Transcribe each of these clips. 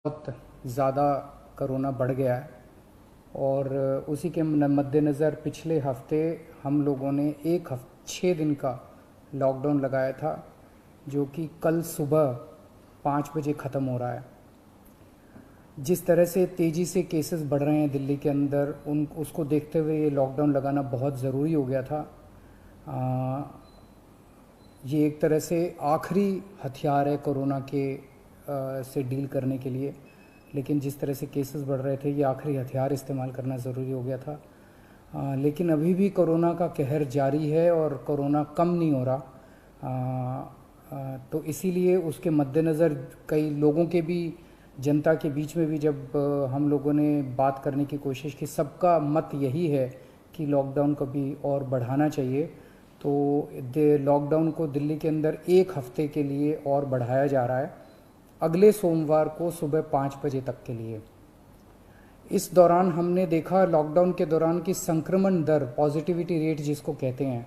बहुत ज़्यादा कोरोना बढ़ गया है और उसी के मद्देनज़र पिछले हफ्ते हम लोगों ने 6 दिन का लॉकडाउन लगाया था, जो कि कल सुबह 5 बजे ख़त्म हो रहा है। जिस तरह से तेज़ी से केसेस बढ़ रहे हैं दिल्ली के अंदर, उसको देखते हुए ये लॉकडाउन लगाना बहुत ज़रूरी हो गया था। ये एक तरह से आखिरी हथियार है कोरोना के से डील करने के लिए, लेकिन जिस तरह से केसेस बढ़ रहे थे ये आखिरी हथियार इस्तेमाल करना ज़रूरी हो गया था। लेकिन अभी भी कोरोना का कहर जारी है और कोरोना कम नहीं हो रहा। तो इसीलिए उसके मद्देनज़र कई लोगों के भी, जनता के बीच में भी जब हम लोगों ने बात करने की कोशिश की, सबका मत यही है कि लॉकडाउन को भी और बढ़ाना चाहिए। तो लॉकडाउन को दिल्ली के अंदर 1 हफ्ते के लिए और बढ़ाया जा रहा है, अगले सोमवार को सुबह 5 बजे तक के लिए। इस दौरान हमने देखा, लॉकडाउन के दौरान की संक्रमण दर, पॉजिटिविटी रेट जिसको कहते हैं,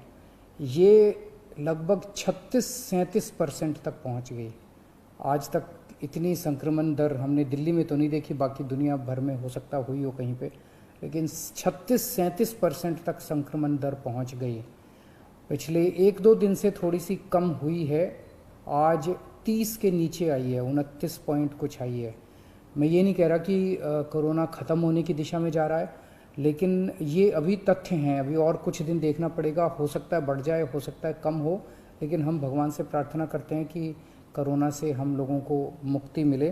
ये लगभग 36-37% तक पहुंच गई। आज तक इतनी संक्रमण दर हमने दिल्ली में तो नहीं देखी, बाकी दुनिया भर में हो सकता हुई हो कहीं पे, लेकिन 36-37% तक संक्रमण दर पहुंच गई। पिछले 1-2 दिन से थोड़ी सी कम हुई है, आज 30 के नीचे आई है, 29 पॉइंट कुछ आई है। मैं ये नहीं कह रहा कि कोरोना ख़त्म होने की दिशा में जा रहा है, लेकिन ये अभी तथ्य हैं, अभी और कुछ दिन देखना पड़ेगा। हो सकता है बढ़ जाए, हो सकता है कम हो, लेकिन हम भगवान से प्रार्थना करते हैं कि कोरोना से हम लोगों को मुक्ति मिले।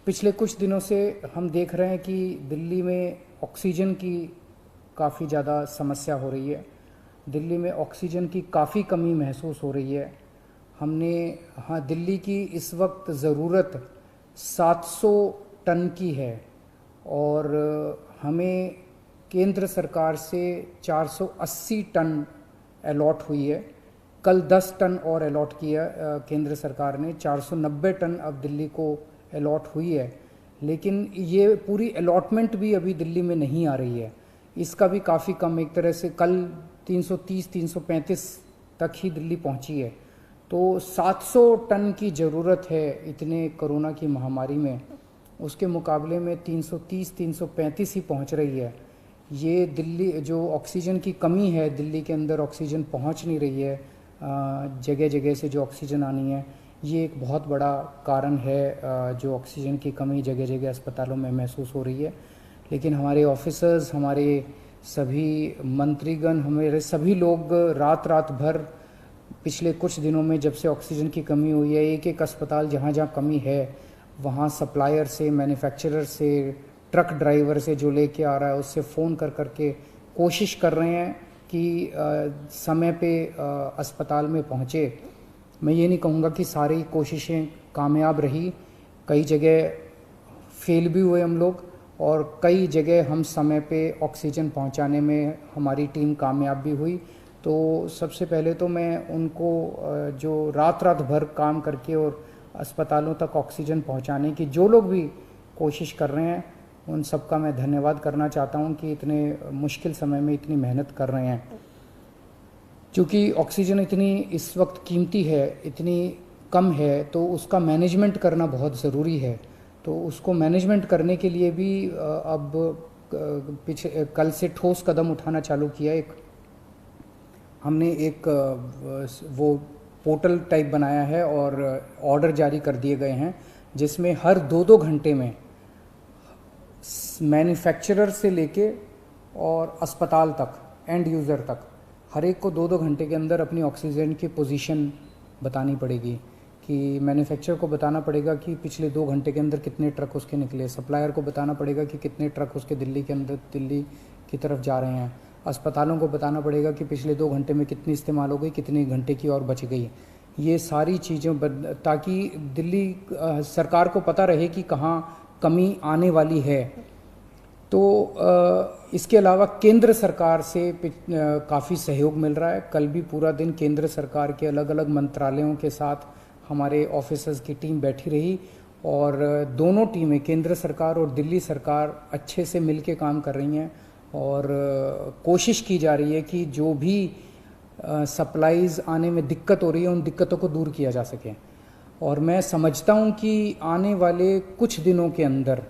पिछले कुछ दिनों से हम देख रहे हैं कि दिल्ली में ऑक्सीजन की काफ़ी ज़्यादा समस्या हो रही है, दिल्ली में ऑक्सीजन की काफ़ी कमी महसूस हो रही है। दिल्ली की इस वक्त ज़रूरत 700 टन की है और हमें केंद्र सरकार से 480 टन अलॉट हुई है। कल 10 टन और अलॉट किया केंद्र सरकार ने, 490 टन अब दिल्ली को अलॉट हुई है। लेकिन ये पूरी अलॉटमेंट भी अभी दिल्ली में नहीं आ रही है, इसका भी काफ़ी कम, एक तरह से कल 330-335 तक ही दिल्ली पहुंची है। तो 700 टन की ज़रूरत है इतने कोरोना की महामारी में, उसके मुकाबले में 330-335 ही पहुंच रही है। ये दिल्ली जो ऑक्सीजन की कमी है, दिल्ली के अंदर ऑक्सीजन पहुंच नहीं रही है, जगह जगह से जो ऑक्सीजन आनी है, ये एक बहुत बड़ा कारण है जो ऑक्सीजन की कमी जगह जगह अस्पतालों में महसूस हो रही है। लेकिन हमारे ऑफिसर्स, हमारे सभी मंत्रीगण, हमारे सभी लोग रात रात भर पिछले कुछ दिनों में, जब से ऑक्सीजन की कमी हुई है, एक एक अस्पताल जहाँ जहाँ कमी है वहाँ सप्लायर से, मैन्युफैक्चरर से, ट्रक ड्राइवर से जो लेके आ रहा है उससे फ़ोन कर करके कोशिश कर रहे हैं कि समय पे अस्पताल में पहुँचे। मैं ये नहीं कहूँगा कि सारी कोशिशें कामयाब रही, कई जगह फेल भी हुए हम लोग, और कई जगह हम समय पे ऑक्सीजन पहुंचाने में हमारी टीम कामयाब भी हुई। तो सबसे पहले तो मैं उनको जो रात रात भर काम करके और अस्पतालों तक ऑक्सीजन पहुंचाने की जो लोग भी कोशिश कर रहे हैं, उन सबका मैं धन्यवाद करना चाहता हूं कि इतने मुश्किल समय में इतनी मेहनत कर रहे हैं। क्योंकि ऑक्सीजन इतनी इस वक्त कीमती है, इतनी कम है, तो उसका मैनेजमेंट करना बहुत ज़रूरी है। तो उसको मैनेजमेंट करने के लिए भी अब कल से ठोस कदम उठाना चालू किया। हमने एक वो पोर्टल टाइप बनाया है और ऑर्डर जारी कर दिए गए हैं, जिसमें हर 2-2 घंटे में मैन्युफैक्चरर से लेके और अस्पताल तक, एंड यूज़र तक, हर एक को 2-2 घंटे के अंदर अपनी ऑक्सीजन की पोजीशन बतानी पड़ेगी। कि मैन्युफैक्चरर को बताना पड़ेगा कि पिछले 2 घंटे के अंदर कितने ट्रक उसके निकले, सप्लायर को बताना पड़ेगा कि कितने ट्रक उसके दिल्ली के अंदर, दिल्ली की तरफ जा रहे हैं, अस्पतालों को बताना पड़ेगा कि पिछले 2 घंटे में कितनी इस्तेमाल हो गई, कितने घंटे की और बच गई। ये सारी चीज़ें ताकि दिल्ली सरकार को पता रहे कि कहाँ कमी आने वाली है। तो इसके अलावा केंद्र सरकार से काफ़ी सहयोग मिल रहा है। कल भी पूरा दिन केंद्र सरकार के अलग अलग मंत्रालयों के साथ हमारे ऑफिसर्स की टीम बैठी रही और दोनों टीमें, केंद्र सरकार और दिल्ली सरकार, अच्छे से मिलके काम कर रही हैं और कोशिश की जा रही है कि जो भी सप्लाईज़ आने में दिक्कत हो रही है उन दिक्कतों को दूर किया जा सके। और मैं समझता हूँ कि आने वाले कुछ दिनों के अंदर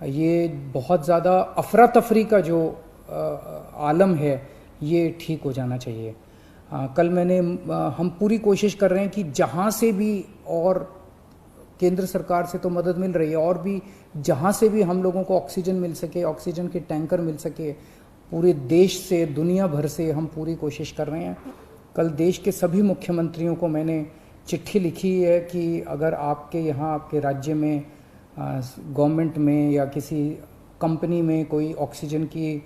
ये बहुत ज़्यादा अफरा तफरी का जो आलम है ये ठीक हो जाना चाहिए। कल हम पूरी कोशिश कर रहे हैं कि जहाँ से भी, और केंद्र सरकार से तो मदद मिल रही है, और भी जहाँ से भी हम लोगों को ऑक्सीजन मिल सके, ऑक्सीजन के टैंकर मिल सके, पूरे देश से, दुनिया भर से हम पूरी कोशिश कर रहे हैं। कल देश के सभी मुख्यमंत्रियों को मैंने चिट्ठी लिखी है कि अगर आपके यहाँ, आपके राज्य में, गवर्नमेंट में या किसी कंपनी में कोई ऑक्सीजन की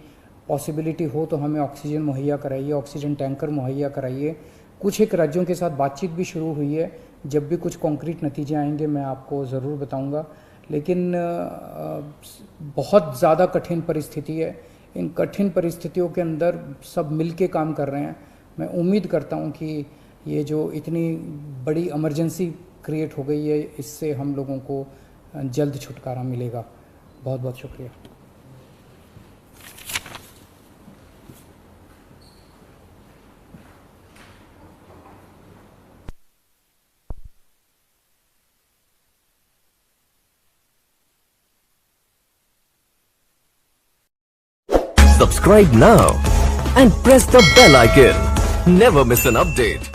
पॉसिबिलिटी हो तो हमें ऑक्सीजन मुहैया कराइए, ऑक्सीजन टैंकर मुहैया कराइए। कुछ एक राज्यों के साथ बातचीत भी शुरू हुई है। जब भी कुछ कॉन्क्रीट नतीजे आएंगे मैं आपको ज़रूर बताऊंगा। लेकिन बहुत ज़्यादा कठिन परिस्थिति है। इन कठिन परिस्थितियों के अंदर सब मिलके काम कर रहे हैं। मैं उम्मीद करता हूं कि ये जो इतनी बड़ी इमरजेंसी क्रिएट हो गई है, इससे हम लोगों को जल्द छुटकारा मिलेगा। बहुत बहुत शुक्रिया। Subscribe now and press the bell icon. Never miss an update.